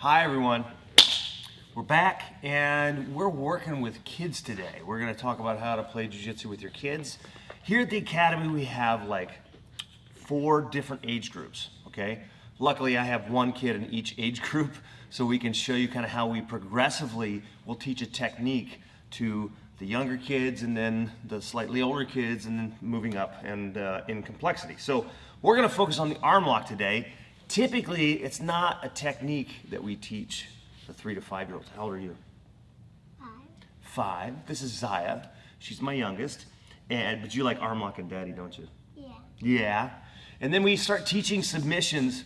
Hi everyone, we're back and we're working with kids today. We're going to talk about how to play Jiu-Jitsu with your kids. Here at the Academy we have like 4 different age groups, okay? Luckily I have 1 kid in each age group so we can show you kind of how we progressively will teach a technique to the younger kids and then the slightly older kids and then moving up and in complexity. So we're going to focus on the arm lock today. Typically, it's not a technique that we teach the 3 to 5 year olds. How old are you? 5. This is Zaya. She's my youngest. But you like arm locking daddy, don't you? Yeah. Yeah. And then we start teaching submissions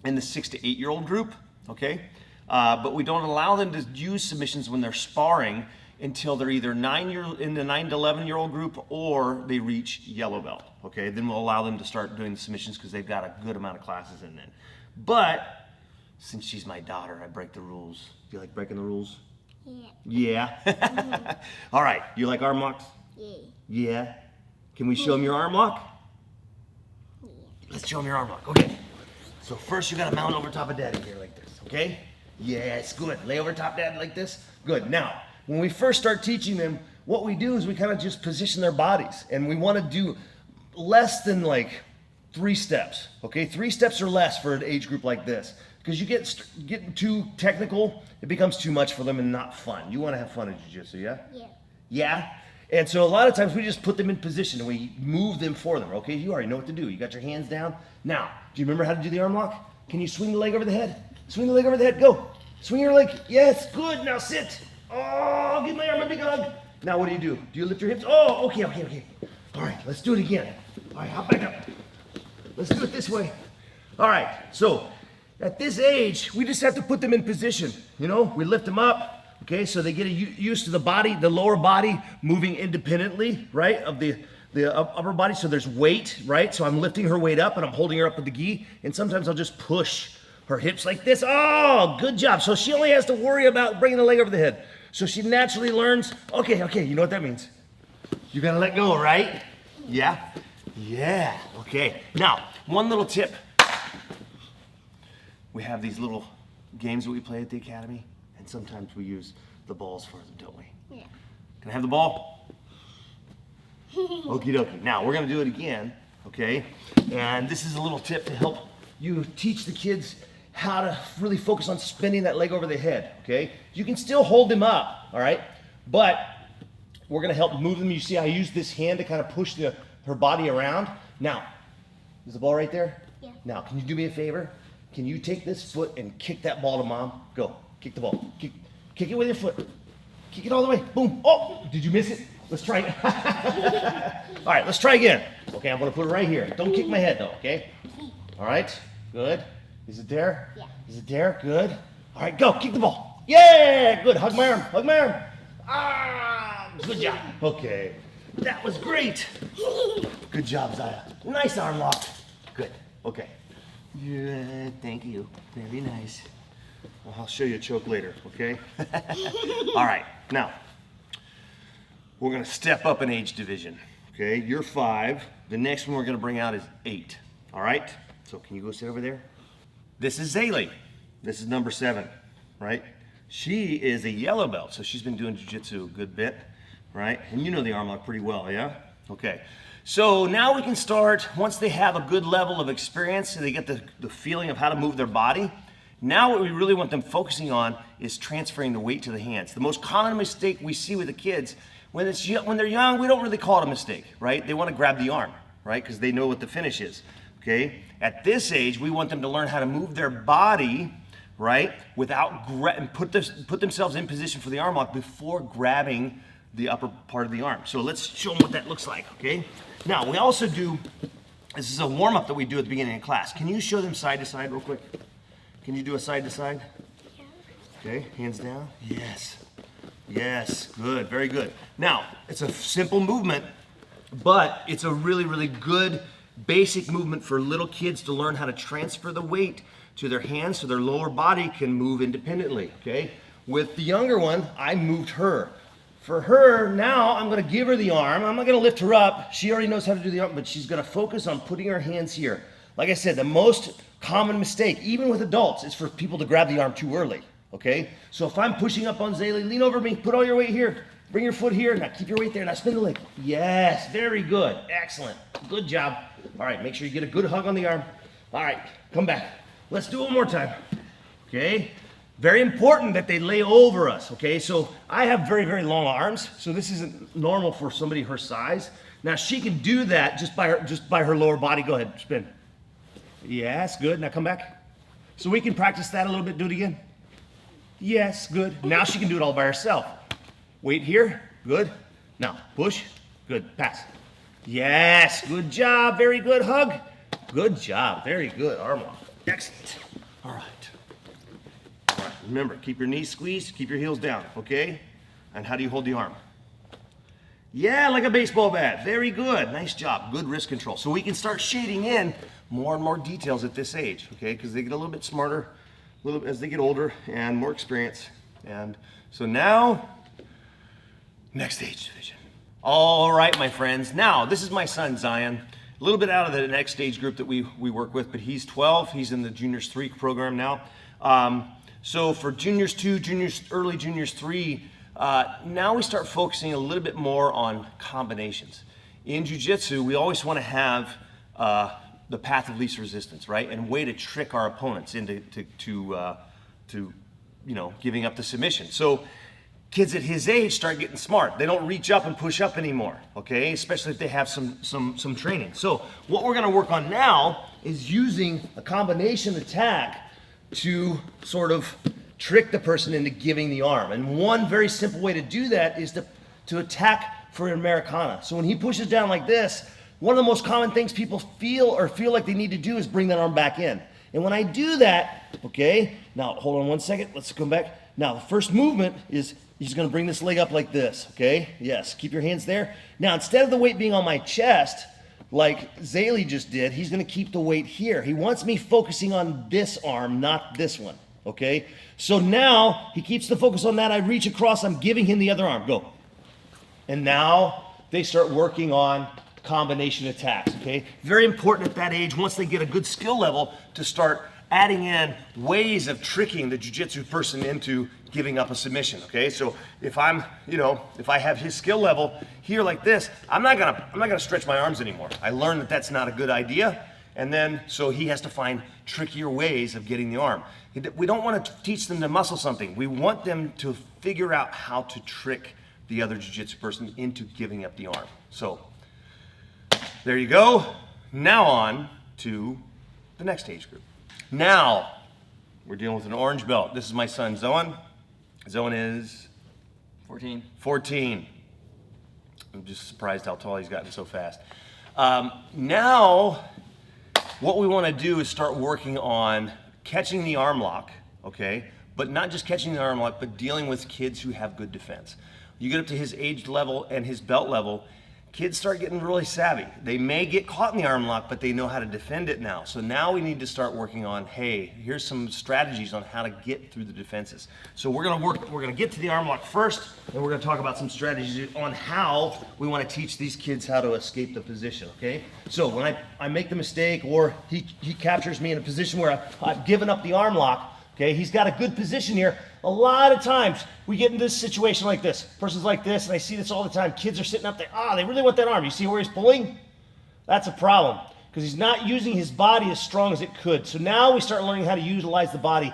in the 6 to 8 year old group, okay? But we don't allow them to use submissions when they're sparring until they're either in the 9 to 11 year old group or they reach yellow belt, okay? Then we'll allow them to start doing the submissions because they've got a good amount of classes in then. But since she's my daughter, I break the rules. Do you like breaking the rules? Yeah. Yeah? All right, you like arm locks? Yeah. Yeah? Can we show them your arm lock? Yeah. Let's show them your arm lock, okay? So first you gotta mount over top of daddy here like this, okay? Yes, good. Lay over top dad like this. Good. Now, when we first start teaching them, what we do is we kind of just position their bodies, and we want to do less than like 3 steps, okay? 3 steps or less for an age group like this, because you getting too technical, it becomes too much for them and not fun. You want to have fun in jiu-jitsu, yeah? Yeah. Yeah? And so a lot of times we just put them in position and we move them for them, okay? You already know what to do. You got your hands down. Now, do you remember how to do the arm lock? Can you swing the leg over the head? Swing the leg over the head, go. Swing your leg, yes, good, now sit. Oh, give my arm a big hug. Now what do? Do you lift your hips? Oh, okay. All right, let's do it again. All right, hop back up. Let's do it this way. All right, so at this age, we just have to put them in position. You know, we lift them up, okay, so they get used to the body, the lower body moving independently, right, of the upper body, so there's weight, right? So I'm lifting her weight up and I'm holding her up with the gi, and sometimes I'll just push her hips like this. Oh, good job. So she only has to worry about bringing the leg over the head. So she naturally learns, okay, you know what that means. You're gonna let go, right? Yeah? Yeah, okay. Now, one little tip. We have these little games that we play at the Academy, and sometimes we use the balls for them, don't we? Yeah. Can I have the ball? Okie dokie. Now, we're gonna do it again, okay? And this is a little tip to help you teach the kids how to really focus on spinning that leg over the head, okay? You can still hold them up, all right? But we're gonna help move them. You see I use this hand to kind of push her body around. Now, is the ball right there? Yeah. Now, can you do me a favor? Can you take this foot and kick that ball to mom? Go, kick the ball. Kick it with your foot. Kick it all the way, boom. Oh, did you miss it? Let's try it. All right, let's try again. Okay, I'm gonna put it right here. Don't kick my head though, okay? All right, good. Is it there? Yeah. Is it there? Good. All right, go. Kick the ball. Yeah, good. Hug my arm. Ah, good job. Okay, that was great. Good job, Zaya. Nice arm lock. Good. Okay. Yeah, thank you. Very nice. Well, I'll show you a choke later, okay? All right, now, we're gonna step up an age division, okay? You're 5. The next one we're gonna bring out is 8, all right? So can you go sit over there? This is Zaylee. This is number 7, right? She is a yellow belt, so she's been doing jiu-jitsu a good bit, right? And you know the arm lock pretty well, yeah? Okay. So now we can start, once they have a good level of experience and they get the feeling of how to move their body, now what we really want them focusing on is transferring the weight to the hands. The most common mistake we see with the kids, when they're young, we don't really call it a mistake, right? They want to grab the arm, right? Because they know what the finish is. Okay, at this age, we want them to learn how to move their body, right, without and put themselves in position for the arm lock before grabbing the upper part of the arm. So let's show them what that looks like, okay? Now, we also do, this is a warm-up that we do at the beginning of class. Can you show them side to side real quick? Can you do a side to side? Yeah. Okay, hands down. Yes, good, very good. Now, it's a simple movement, but it's a really, really good basic movement for little kids to learn how to transfer the weight to their hands so their lower body can move independently, okay? With the younger one, I moved her. For her, now I'm gonna give her the arm. I'm not gonna lift her up. She already knows how to do the arm, but she's gonna focus on putting her hands here. Like I said, the most common mistake, even with adults, is for people to grab the arm too early, okay? So if I'm pushing up on Zaylee, lean over me, put all your weight here, bring your foot here, now keep your weight there, now spin the leg. Yes, very good, excellent, good job. All right, make sure you get a good hug on the arm. All right, come back. Let's do it one more time, okay? Very important that they lay over us, okay? So I have very, very long arms, so this isn't normal for somebody her size. Now she can do that just by her lower body. Go ahead, spin. Yes, good. Now come back. So we can practice that a little bit. Do it again. Yes, good. Now she can do it all by herself. Weight here. Good. Now push. Good. Pass. Yes, good job. Very good. Hug. Good job. Very good. Arm lock. Excellent. All right. All right. Remember, keep your knees squeezed. Keep your heels down. Okay? And how do you hold the arm? Yeah, like a baseball bat. Very good. Nice job. Good wrist control. So we can start shading in more and more details at this age, okay? Because they get a little bit smarter as they get older and more experience. And so now, next age division. All right, my friends. Now, this is my son, Zion. A little bit out of the next age group that we work with, but he's 12. He's in the Juniors 3 program now. So for Juniors 2, early Juniors 3, now we start focusing a little bit more on combinations. In Jiu-Jitsu, we always want to have the path of least resistance, right? And way to trick our opponents into giving up the submission. So kids at his age start getting smart. They don't reach up and push up anymore, okay? Especially if they have some training. So what we're gonna work on now is using a combination attack to sort of trick the person into giving the arm. And one very simple way to do that is to attack for an Americana. So when he pushes down like this, one of the most common things people feel like they need to do is bring that arm back in. And when I do that, okay, now hold on one second, let's come back. Now the first movement is he's gonna bring this leg up like this, okay? Yes, keep your hands there. Now instead of the weight being on my chest, like Zaylee just did, he's gonna keep the weight here. He wants me focusing on this arm, not this one, okay? So now he keeps the focus on that. I reach across, I'm giving him the other arm, go. And now they start working on combination attacks, okay? Very important at that age, once they get a good skill level, to start adding in ways of tricking the jiu-jitsu person into giving up a submission, okay? So if if I have his skill level here like this, I'm not gonna stretch my arms anymore. I learned that that's not a good idea, and then so he has to find trickier ways of getting the arm. We don't want to teach them to muscle something. We want them to figure out how to trick the other jiu-jitsu person into giving up the arm. So there you go. Now on to the next age group. Now we're dealing with an orange belt. This is my son, Zoan. Zoan is 14. 14. I'm just surprised how tall he's gotten so fast. Now, what we want to do is start working on catching the arm lock, okay? But not just catching the arm lock, but dealing with kids who have good defense. You get up to his age level and his belt level, kids start getting really savvy. They may get caught in the arm lock, but they know how to defend it now. So now we need to start working on, hey, here's some strategies on how to get through the defenses. So we're gonna get to the arm lock first, and we're gonna talk about some strategies on how we wanna teach these kids how to escape the position, okay? So when I make the mistake, or he captures me in a position where I've given up the arm lock, okay, he's got a good position here. A lot of times we get into this situation like this. Person's like this, and I see this all the time. Kids are sitting up there, they really want that arm. You see where he's pulling? That's a problem, because he's not using his body as strong as it could. So now we start learning how to utilize the body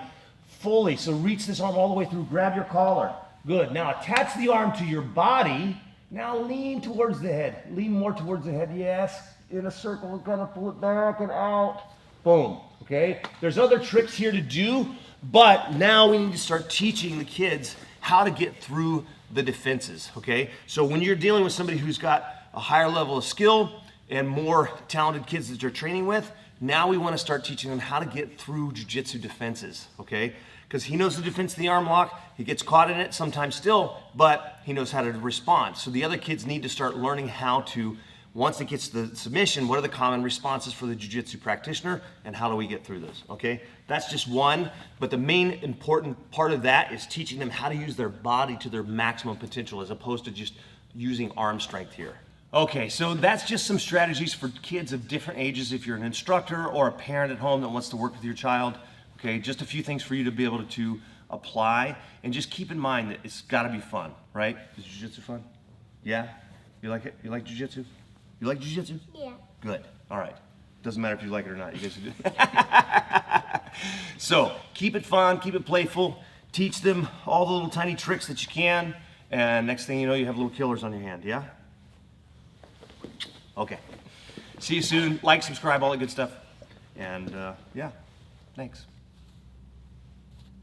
fully. So reach this arm all the way through, grab your collar. Good, now attach the arm to your body. Now lean towards the head. Lean more towards the head, yes. In a circle, we're gonna pull it back and out. Boom, okay? There's other tricks here to do, but now we need to start teaching the kids how to get through the defenses, okay? So when you're dealing with somebody who's got a higher level of skill and more talented kids that you're training with, now we want to start teaching them how to get through jiu-jitsu defenses, okay? Because he knows the defense of the arm lock, he gets caught in it sometimes still, but he knows how to respond. So the other kids need to start learning how to, once it gets to the submission, what are the common responses for the jiu-jitsu practitioner, and how do we get through those, okay? That's just one, but the main important part of that is teaching them how to use their body to their maximum potential as opposed to just using arm strength here, Okay, so that's just some strategies for kids of different ages if you're an instructor or a parent at home that wants to work with your child. Okay, just a few things for you to be able to apply, and just keep in mind that it's got to be fun, right? Is jiu-jitsu fun? Yeah? You like it? You like jiu-jitsu? You like jiu-jitsu? Yeah. Good. All right. Doesn't matter if you like it or not. You guys do. So keep it fun, keep it playful, teach them all the little tiny tricks that you can, and next thing you know, you have little killers on your hand. Yeah? Okay. See you soon. Like, subscribe, all that good stuff. And yeah, thanks.